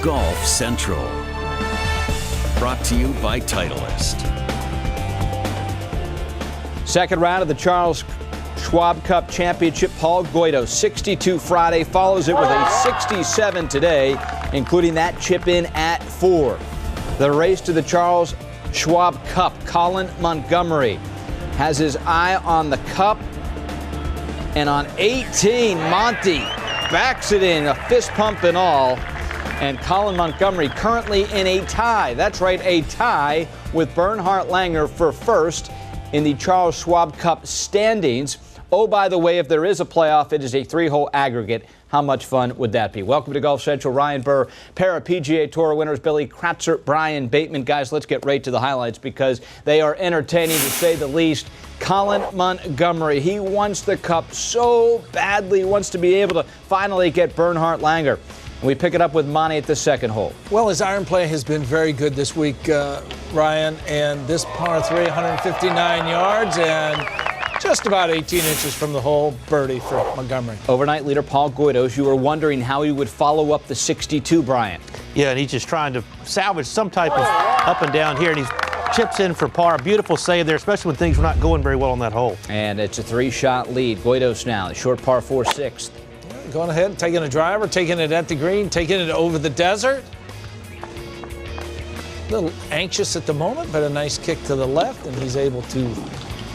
Golf Central. Brought to you by Titleist. Second round of the Charles Schwab Cup Championship. Paul Goydo, 62 Friday, follows it with a 67 today, including that chip in at 4. The race to the Charles Schwab Cup. Colin Montgomery has his eye on the cup. And on 18, Monty backs it in, a fist pump and all. And Colin Montgomery currently in a tie. That's right, a tie with Bernhard Langer for first in the Charles Schwab Cup standings. Oh, by the way, if there is a playoff, it is a 3-hole aggregate. How much fun would that be? Welcome to Golf Central. Ryan Burr, Para PGA Tour winners Billy Kratzer, Brian Bateman. Guys, let's get right to the highlights because they are entertaining to say the least. Colin Montgomery, he wants the cup so badly, wants to be able to finally get Bernhard Langer. We pick it up with Monty at the second hole. Well, his iron play has been very good this week, Ryan, and this par 3, 159 yards and just about 18 inches from the hole, birdie for Montgomery. Overnight leader Paul Goydo, you were wondering how he would follow up the 62, Brian. Yeah, and he's just trying to salvage some type of up and down here, and he's chips in for par. Beautiful save there, especially when things were not going very well on that hole. And it's a 3-shot lead. Goydos now, the short par 4, 6th. Going ahead, taking a driver, taking it at the green, taking it over the desert. A little anxious at the moment, but a nice kick to the left, and he's able to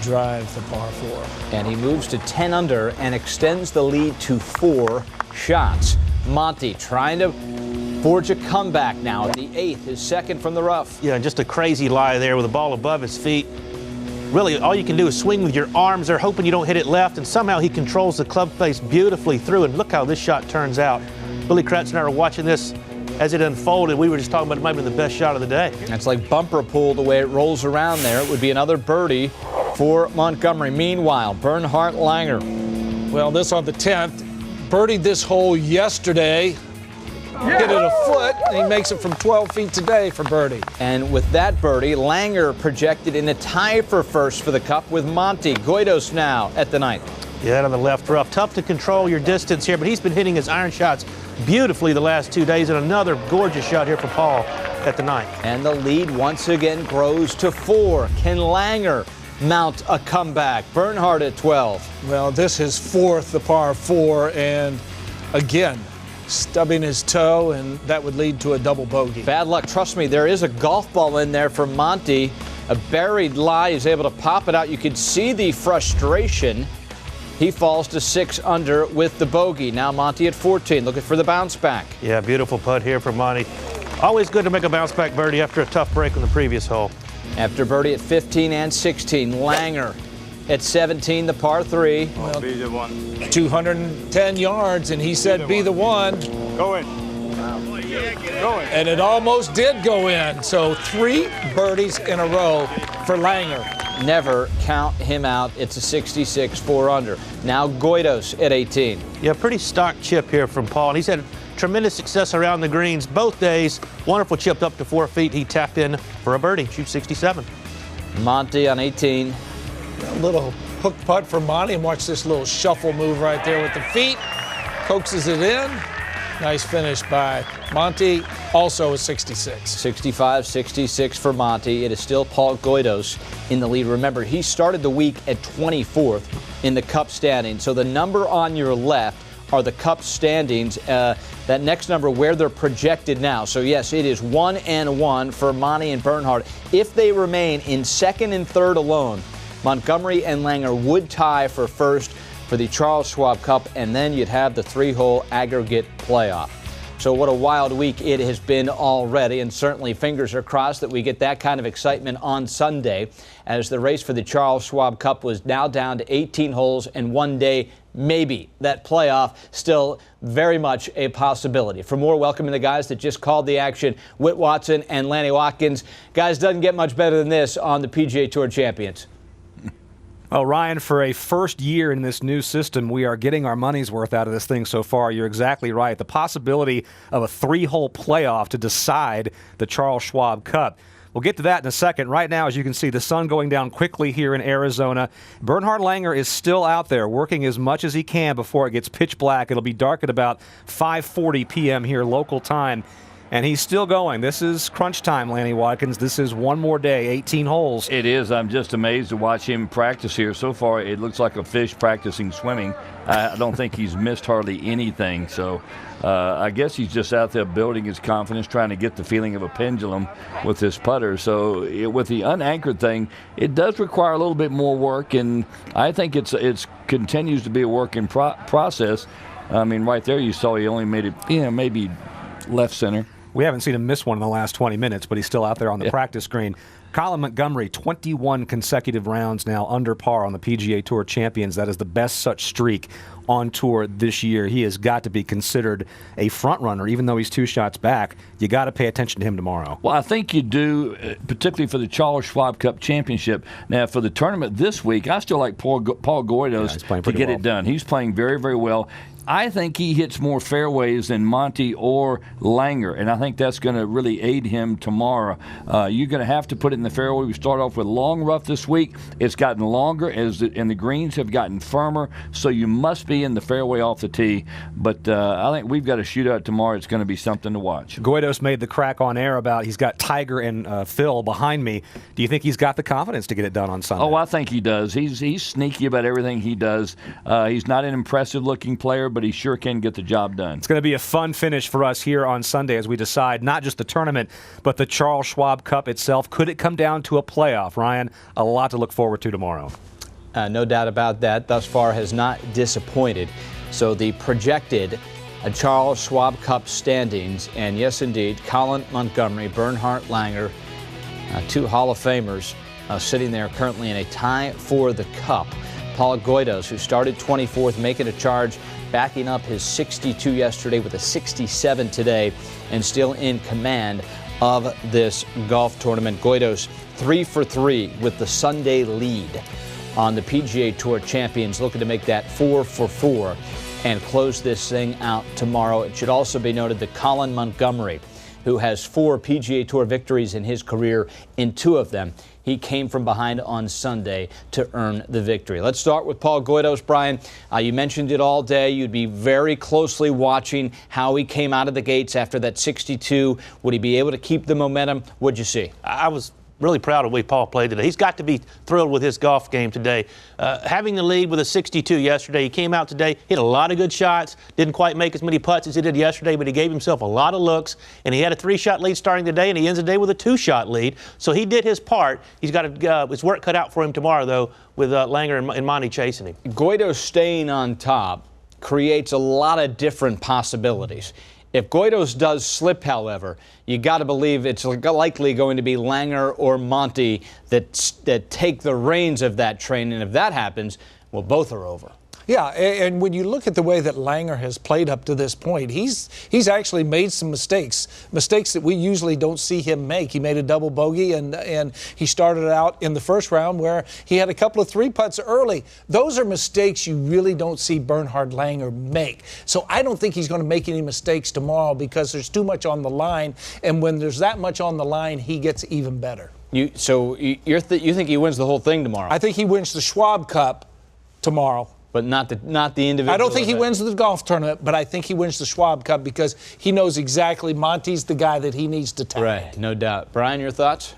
drive the par 4. And he moves to 10 under and extends the lead to 4 shots. Monty trying to forge a comeback now at the 8th, his second from the rough. Yeah, just a crazy lie there with the ball above his feet. Really, all you can do is swing with your arms there, hoping you don't hit it left, and somehow he controls the club face beautifully through, and look how this shot turns out. Billy Kratz and I were watching this as it unfolded. We were just talking about it might have been the best shot of the day. That's like bumper pool the way it rolls around there. It would be another birdie for Montgomery. Meanwhile, Bernhard Langer. Well, this on the 10th. Birdied this hole yesterday. Hit it a foot, and he makes it from 12 feet today for birdie. And with that birdie, Langer projected in a tie for first for the cup with Monty. Goydos now at the 9th. Yeah, on the left rough. Tough to control your distance here, but he's been hitting his iron shots beautifully the last 2 days, and another gorgeous shot here for Paul at the 9th. And the lead once again grows to 4. Can Langer mount a comeback? Bernhard at 12. Well, this is 4th, the par 4, and again, stubbing his toe, and that would lead to a double bogey. Bad luck. Trust me, there is a golf ball in there for Monty. A buried lie. He's able to pop it out. You can see the frustration. He falls to 6 under with the bogey. Now Monty at 14, looking for the bounce back. Yeah, beautiful putt here for Monty. Always good to make a bounce back birdie after a tough break on the previous hole. After birdie at 15 and 16, Langer at 17, the par 3. Well, be the one. 210 yards, and he said, be the one. Go in. Go in. And it almost did go in. So 3 birdies in a row for Langer. Never count him out. It's a 66, 4 under. Now Goydos at 18. Yeah, pretty stock chip here from Paul. And he's had tremendous success around the greens both days. Wonderful chip up to 4 feet. He tapped in for a birdie, shoots 67. Monty on 18. A little hook putt for Monty, and watch this little shuffle move right there with the feet. Coaxes it in. Nice finish by Monty, also a 66. 65, 66 for Monty. It is still Paul Goydos in the lead. Remember, he started the week at 24th in the Cup standings. So the number on your left are the Cup standings. That next number where they're projected now. So yes, it is 1-1 for Monty and Bernhard. If they remain in second and third alone, Montgomery and Langer would tie for first for the Charles Schwab Cup, and then you'd have the 3-hole aggregate playoff. So what a wild week it has been already, and certainly fingers are crossed that we get that kind of excitement on Sunday as the race for the Charles Schwab Cup was now down to 18 holes, and one day maybe that playoff still very much a possibility. For more, welcoming the guys that just called the action, Whit Watson and Lanny Watkins. Guys, doesn't get much better than this on the PGA Tour Champions. Well, Ryan, for a first year in this new system, we are getting our money's worth out of this thing so far. You're exactly right. The possibility of a 3-hole playoff to decide the Charles Schwab Cup. We'll get to that in a second. Right now, as you can see, the sun going down quickly here in Arizona. Bernhard Langer is still out there working as much as he can before it gets pitch black. It'll be dark at about 5:40 p.m. here local time. And he's still going. This is crunch time, Lanny Watkins. This is one more day, 18 holes. It is. I'm just amazed to watch him practice here. So far, it looks like a fish practicing swimming. I don't think he's missed hardly anything. So I guess he's just out there building his confidence, trying to get the feeling of a pendulum with his putter. So with the unanchored thing, it does require a little bit more work, and I think it's continues to be a work in process. I mean, right there you saw he only made it, maybe left center. We haven't seen him miss one in the last 20 minutes, but he's still out there on the practice screen. Colin Montgomery, 21 consecutive rounds now under par on the PGA Tour Champions. That is the best such streak on tour this year. He has got to be considered a front runner, even though he's 2 shots back. You got to pay attention to him tomorrow. Well, I think you do, particularly for the Charles Schwab Cup Championship. Now, for the tournament this week, I still like Paul Goydos to get it done. He's playing very, very well. I think he hits more fairways than Monty or Langer, and I think that's going to really aid him tomorrow. You're going to have to put it in the fairway. We start off with long rough this week. It's gotten longer, and the greens have gotten firmer, so you must be in the fairway off the tee. But I think we've got a shootout tomorrow. It's going to be something to watch. Goydos made the crack on air about he's got Tiger and Phil behind me. Do you think he's got the confidence to get it done on Sunday? Oh, I think he does. He's sneaky about everything he does. He's not an impressive-looking player, but he sure can get the job done. It's going to be a fun finish for us here on Sunday as we decide not just the tournament, but the Charles Schwab Cup itself. Could it come down to a playoff, Ryan? A lot to look forward to tomorrow. No doubt about that. Thus far has not disappointed. So the projected Charles Schwab Cup standings, and yes, indeed, Colin Montgomery, Bernhard Langer, 2 Hall of Famers sitting there currently in a tie for the Cup. Paul Goydos, who started 24th, making a charge, backing up his 62 yesterday with a 67 today, and still in command of this golf tournament. Goydos 3 for 3 with the Sunday lead on the PGA Tour Champions, looking to make that 4 for 4 and close this thing out tomorrow. It should also be noted that Colin Montgomery, who has 4 PGA Tour victories in his career, in 2 of them, he came from behind on Sunday to earn the victory. Let's start with Paul Goydos. Brian, you mentioned it all day. You'd be very closely watching how he came out of the gates after that 62. Would he be able to keep the momentum? What'd you see? I was really proud of the way Paul played today. He's got to be thrilled with his golf game today. Having the lead with a 62 yesterday, he came out today, hit a lot of good shots, didn't quite make as many putts as he did yesterday, but he gave himself a lot of looks, and he had a 3-shot lead starting today, and he ends the day with a 2-shot lead. So he did his part. He's got his work cut out for him tomorrow, though, with Langer and Monty chasing him. Goydos staying on top creates a lot of different possibilities. If Goydos does slip, however, you got to believe it's likely going to be Langer or Monty that take the reins of that train, and if that happens, well, both are over. Yeah, and when you look at the way that Langer has played up to this point, he's actually made some mistakes that we usually don't see him make. He made a double bogey, and he started out in the first round where he had a couple of 3-putts early. Those are mistakes you really don't see Bernhard Langer make. So I don't think he's going to make any mistakes tomorrow because there's too much on the line, and when there's that much on the line, he gets even better. So you think he wins the whole thing tomorrow? I think he wins the Schwab Cup tomorrow. But not the individual. I don't think he event. wins the golf tournament, but I think he wins the Schwab Cup because he knows exactly Monty's the guy that he needs to tackle. Right, no doubt. Brian, your thoughts?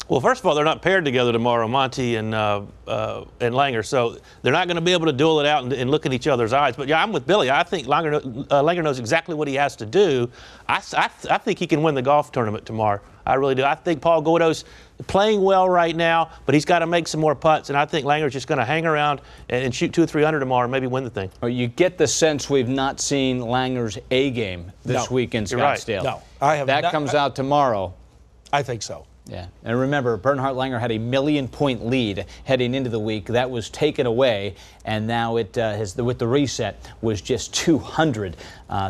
Well, first of all, they're not paired together tomorrow, Monty and Langer, so they're not going to be able to duel it out and look in each other's eyes. But yeah, I'm with Billy. I think Langer knows exactly what he has to do. I think he can win the golf tournament tomorrow. I really do. I think Paul Goydos playing well right now, but he's got to make some more putts, and I think Langer's just going to hang around and shoot 200 or 300 tomorrow and maybe win the thing. You get the sense we've not seen Langer's A game this week in Scottsdale. Right. No, I have that not. comes out tomorroh. I think so. Yeah, and remember, Bernhard Langer had a 1,000,000-point lead heading into the week. That was taken away, and now it with the reset was just 200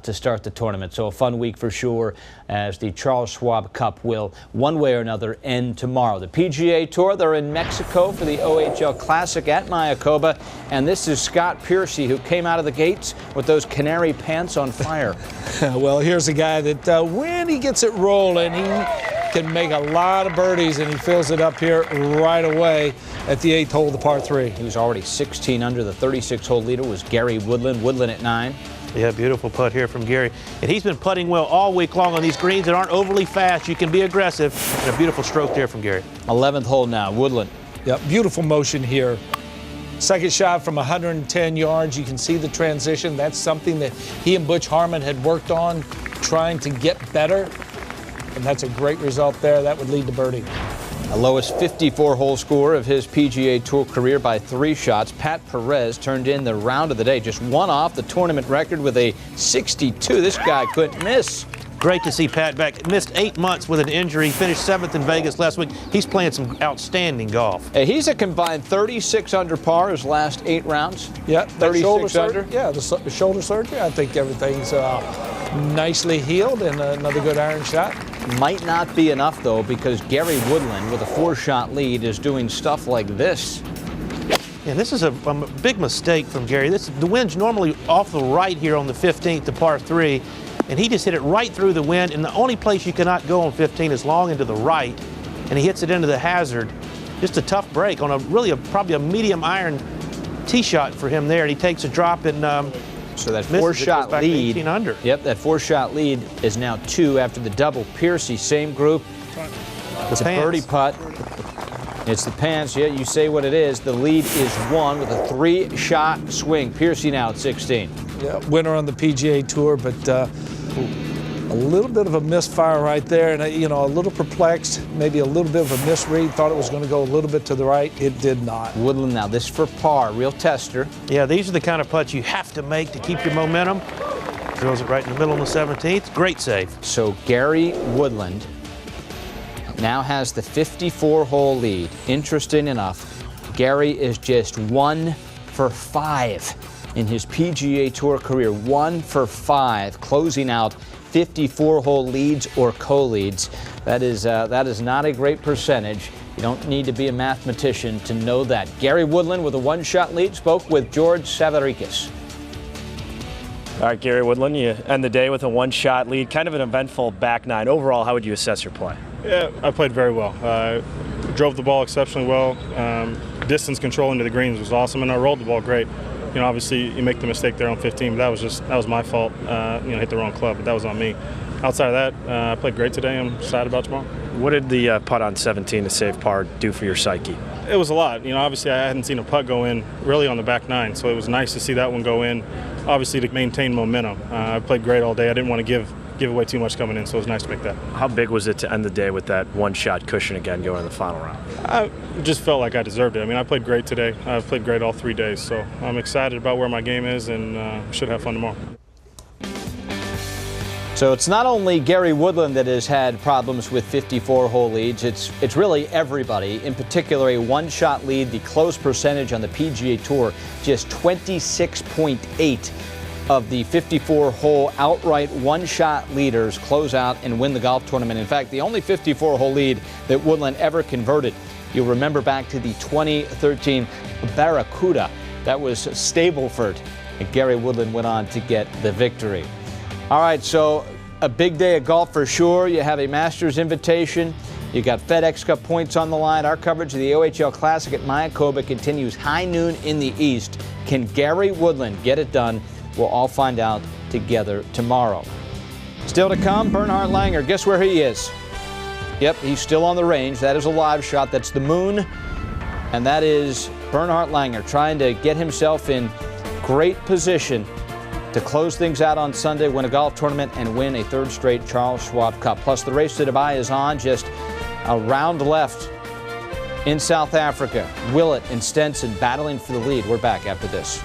to start the tournament. So a fun week for sure, as the Charles Schwab Cup will, one way or another, end tomorrow. The PGA Tour, they're in Mexico for the OHL Classic at Mayakoba, and this is Scott Piercy, who came out of the gates with those canary pants on fire. Well, here's a guy that when he gets it rolling, he can make a lot of birdies, and he fills it up here right away at the 8th hole of the par 3. He was already 16 under. The 36-hole leader was Gary Woodland. Woodland at 9. Yeah, beautiful putt here from Gary. And he's been putting well all week long on these greens that aren't overly fast. You can be aggressive. And a beautiful stroke there from Gary. 11th hole now, Woodland. Yep, beautiful motion here. Second shot from 110 yards. You can see the transition. That's something that he and Butch Harmon had worked on, trying to get better. And that's a great result there. That would lead to birdie. The lowest 54-hole score of his PGA Tour career by 3 shots. Pat Perez turned in the round of the day, just one off the tournament record with a 62. This guy couldn't miss. Great to see Pat back. Missed 8 months with an injury. Finished 7th in Vegas last week. He's playing some outstanding golf. He's a combined 36 under par his last 8 rounds. Yeah, 36 under. Yeah, the shoulder surgery. I think everything's nicely healed, and another good iron shot. Might not be enough, though, because Gary Woodland, with a 4-shot lead, is doing stuff like this. Yeah, this is a big mistake from Gary. The wind's normally off the right here on the 15th to par 3, and he just hit it right through the wind, and the only place you cannot go on 15 is long into the right, and he hits it into the hazard. Just a tough break on probably a medium iron tee shot for him there, and he takes a drop and so that 4-shot lead, under. Yep, that 4-shot lead is now 2 after the double. Piercy, same group. It's a birdie putt. It's the pants. Yeah, you say what it is. The lead is 1 with a 3-shot swing. Piercy now at 16. Yeah, winner on the PGA Tour, but a little bit of a misfire right there, and a little perplexed, maybe a little bit of a misread. Thought it was going to go a little bit to the right. It did not. Woodland now, this for par, real tester. Yeah, these are the kind of putts you have to make to keep your momentum. Drills it right in the middle on the 17th. Great save. So Gary Woodland now has the 54-hole lead. Interesting enough, Gary is just 1 for 5 in his PGA Tour career. 1 for 5, closing out 54-hole leads or co-leads. That is not a great percentage. You don't need to be a mathematician to know that. Gary Woodland with a 1-shot lead spoke with George Savaricas. All right, Gary Woodland, you end the day with a 1-shot lead. Kind of an eventful back 9. Overall, how would you assess your play? Yeah, I played very well. Drove the ball exceptionally well. Distance control into the greens was awesome, and I rolled the ball great. Obviously you make the mistake there on 15, but that was my fault. Hit the wrong club, but that was on me. Outside of that, I played great today. I'm excited about tomorrow. What did the putt on 17 to save par do for your psyche? It was a lot. Obviously I hadn't seen a putt go in really on the back 9, so it was nice to see that one go in. Obviously to maintain momentum. I played great all day. I didn't want to give away too much coming in, so it was nice to make that. How big was it to end the day with that 1-shot cushion again going in the final round? I just felt like I deserved it. I played great today. I've played great all 3 days, so I'm excited about where my game is and should have fun tomorrow. So it's not only Gary Woodland that has had problems with 54-hole leads. It's really everybody. In particular, a 1-shot lead. The close percentage on the PGA Tour, just 26.8 of the 54-hole outright 1-shot leaders close out and win the golf tournament. In fact, the only 54-hole lead that Woodland ever converted, you'll remember back to the 2013 Barracuda. That was Stableford, and Gary Woodland went on to get the victory. All right, so a big day of golf for sure. You have a Masters invitation. You got FedEx Cup points on the line. Our coverage of the OHL Classic at Mayakoba continues high noon in the East. Can Gary Woodland get it done? We'll all find out together tomorrow. Still to come, Bernhard Langer. Guess where he is? Yep, he's still on the range. That is a live shot. That's the moon. And that is Bernhard Langer trying to get himself in great position to close things out on Sunday, win a golf tournament, and win a 3rd straight Charles Schwab Cup. Plus, the race to Dubai is on. Just a round left in South Africa. Willett and Stenson battling for the lead. We're back after this.